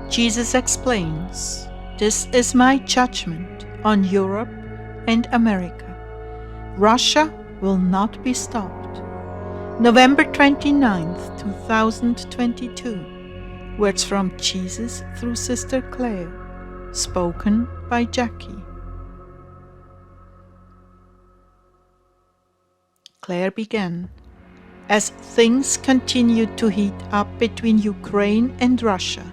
Jesus explains, "This is my judgment on Europe and America. Russia will not be stopped." November 29th, 2022. Words from Jesus through Sister Clare, spoken by Jackie. Clare began. As things continue to heat up between Ukraine and Russia,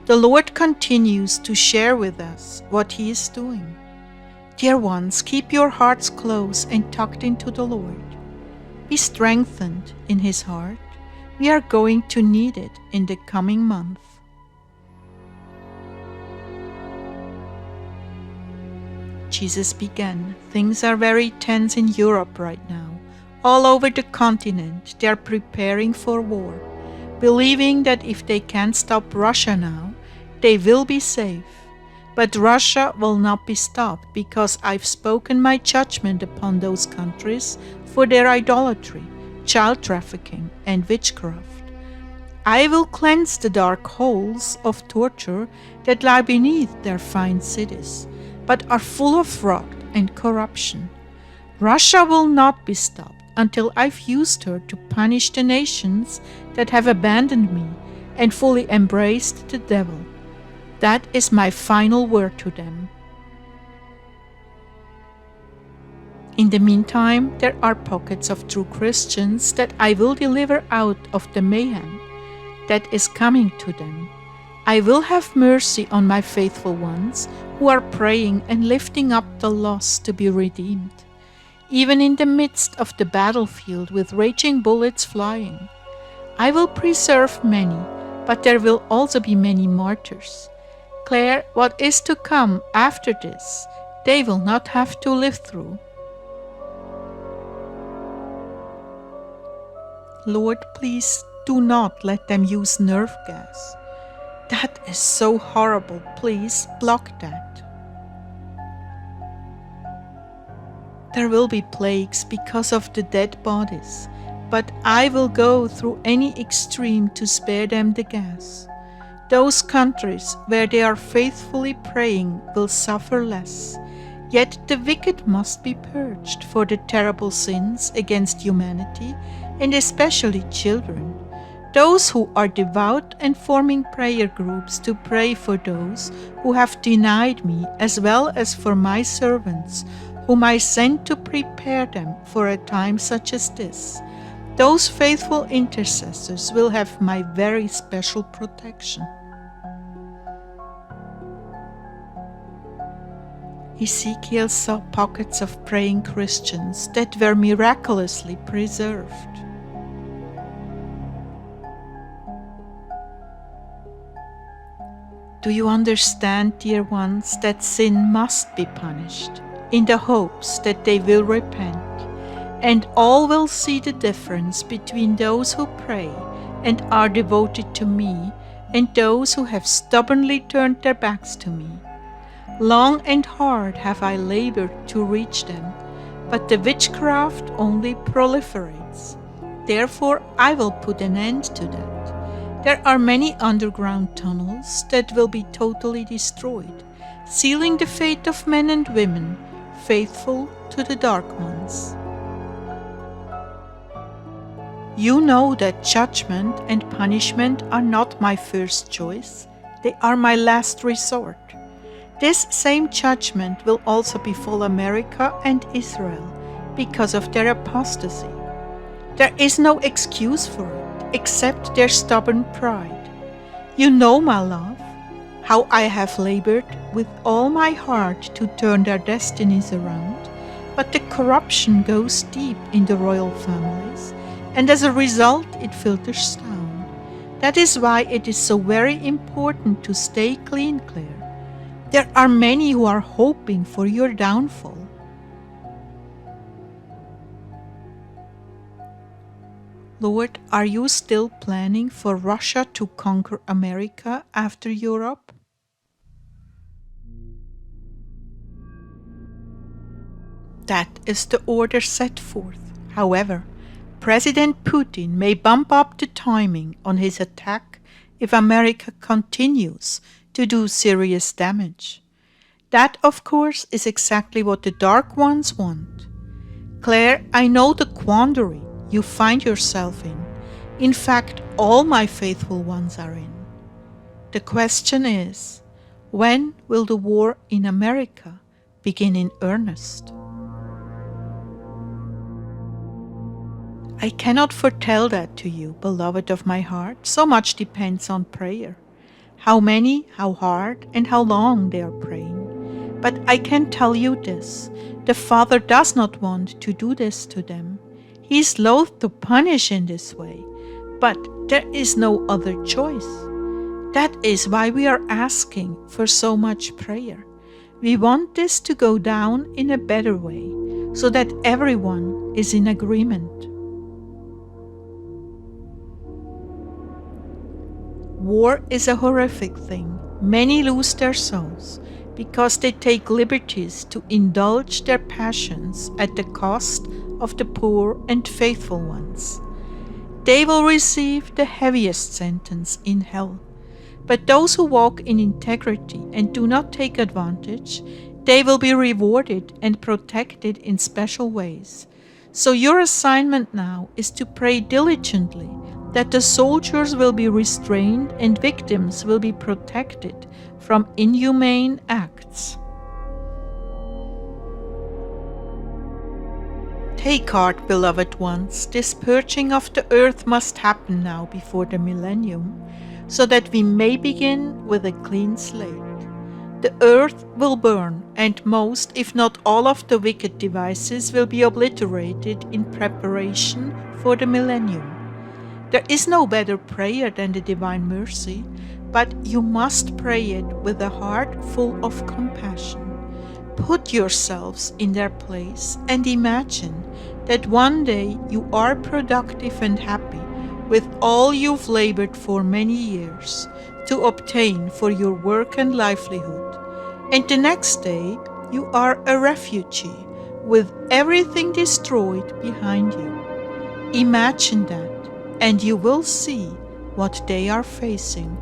the Lord continues to share with us what He is doing. Dear ones, keep your hearts close and tucked into the Lord. Be strengthened in His heart. We are going to need it in the coming month. Jesus began. Things are very tense in Europe right now. All over the continent, they are preparing for war, believing that if they can't stop Russia now, they will be safe. But Russia will not be stopped because I've spoken my judgment upon those countries for their idolatry, child trafficking, and witchcraft. I will cleanse the dark holes of torture that lie beneath their fine cities, but are full of fraud and corruption. Russia will not be stopped until I've used her to punish the nations that have abandoned me and fully embraced the devil. That is my final word to them. In the meantime, there are pockets of true Christians that I will deliver out of the mayhem that is coming to them. I will have mercy on my faithful ones who are praying and lifting up the lost to be redeemed. Even in the midst of the battlefield with raging bullets flying, I will preserve many, but there will also be many martyrs. Clare, what is to come after this, they will not have to live through. Lord, please do not let them use nerve gas. That is so horrible. Please block that. There will be plagues because of the dead bodies, but I will go through any extreme to spare them the gas. Those countries where they are faithfully praying will suffer less, yet the wicked must be purged for the terrible sins against humanity and especially children. Those who are devout and forming prayer groups to pray for those who have denied me, as well as for my servants, whom I sent to prepare them for a time such as this. Those faithful intercessors will have my very special protection. Ezekiel saw pockets of praying Christians that were miraculously preserved. Do you understand, dear ones, that sin must be punished, in the hopes that they will repent, and all will see the difference between those who pray and are devoted to me and those who have stubbornly turned their backs to me? Long and hard have I labored to reach them, but the witchcraft only proliferates. Therefore I will put an end to that. There are many underground tunnels that will be totally destroyed, sealing the fate of men and women faithful to the dark ones. You know that judgment and punishment are not my first choice, they are my last resort. This same judgment will also befall America and Israel because of their apostasy. There is no excuse for it except their stubborn pride. You know, my love, how I have labored with all my heart to turn their destinies around, but the corruption goes deep in the royal families, and as a result it filters down. That is why it is so very important to stay clean, Clare. There are many who are hoping for your downfall. Lord, are you still planning for Russia to conquer America after Europe? That is the order set forth. However, President Putin may bump up the timing on his attack if America continues to do serious damage. That, of course, is exactly what the Dark Ones want. Clare, I know the quandary you find yourself in. In fact, all my faithful ones are in. The question is, when will the war in America begin in earnest? I cannot foretell that to you, beloved of my heart. So much depends on prayer. How many, how hard, and how long they are praying. But I can tell you this, the Father does not want to do this to them. He is loath to punish in this way, but there is no other choice. That is why we are asking for so much prayer. We want this to go down in a better way, so that everyone is in agreement. War is a horrific thing. Many lose their souls because they take liberties to indulge their passions at the cost of the poor and faithful ones. They will receive the heaviest sentence in hell. But those who walk in integrity and do not take advantage, they will be rewarded and protected in special ways. So your assignment now is to pray diligently that the soldiers will be restrained and victims will be protected from inhumane acts. Take heart, beloved ones, this purging of the earth must happen now before the millennium, so that we may begin with a clean slate. The earth will burn, and most, if not all of the wicked devices will be obliterated in preparation for the millennium. There is no better prayer than the divine mercy, but you must pray it with a heart full of compassion. Put yourselves in their place and imagine that one day you are productive and happy with all you've labored for many years to obtain for your work and livelihood, and the next day you are a refugee with everything destroyed behind you. Imagine that, and you will see what they are facing.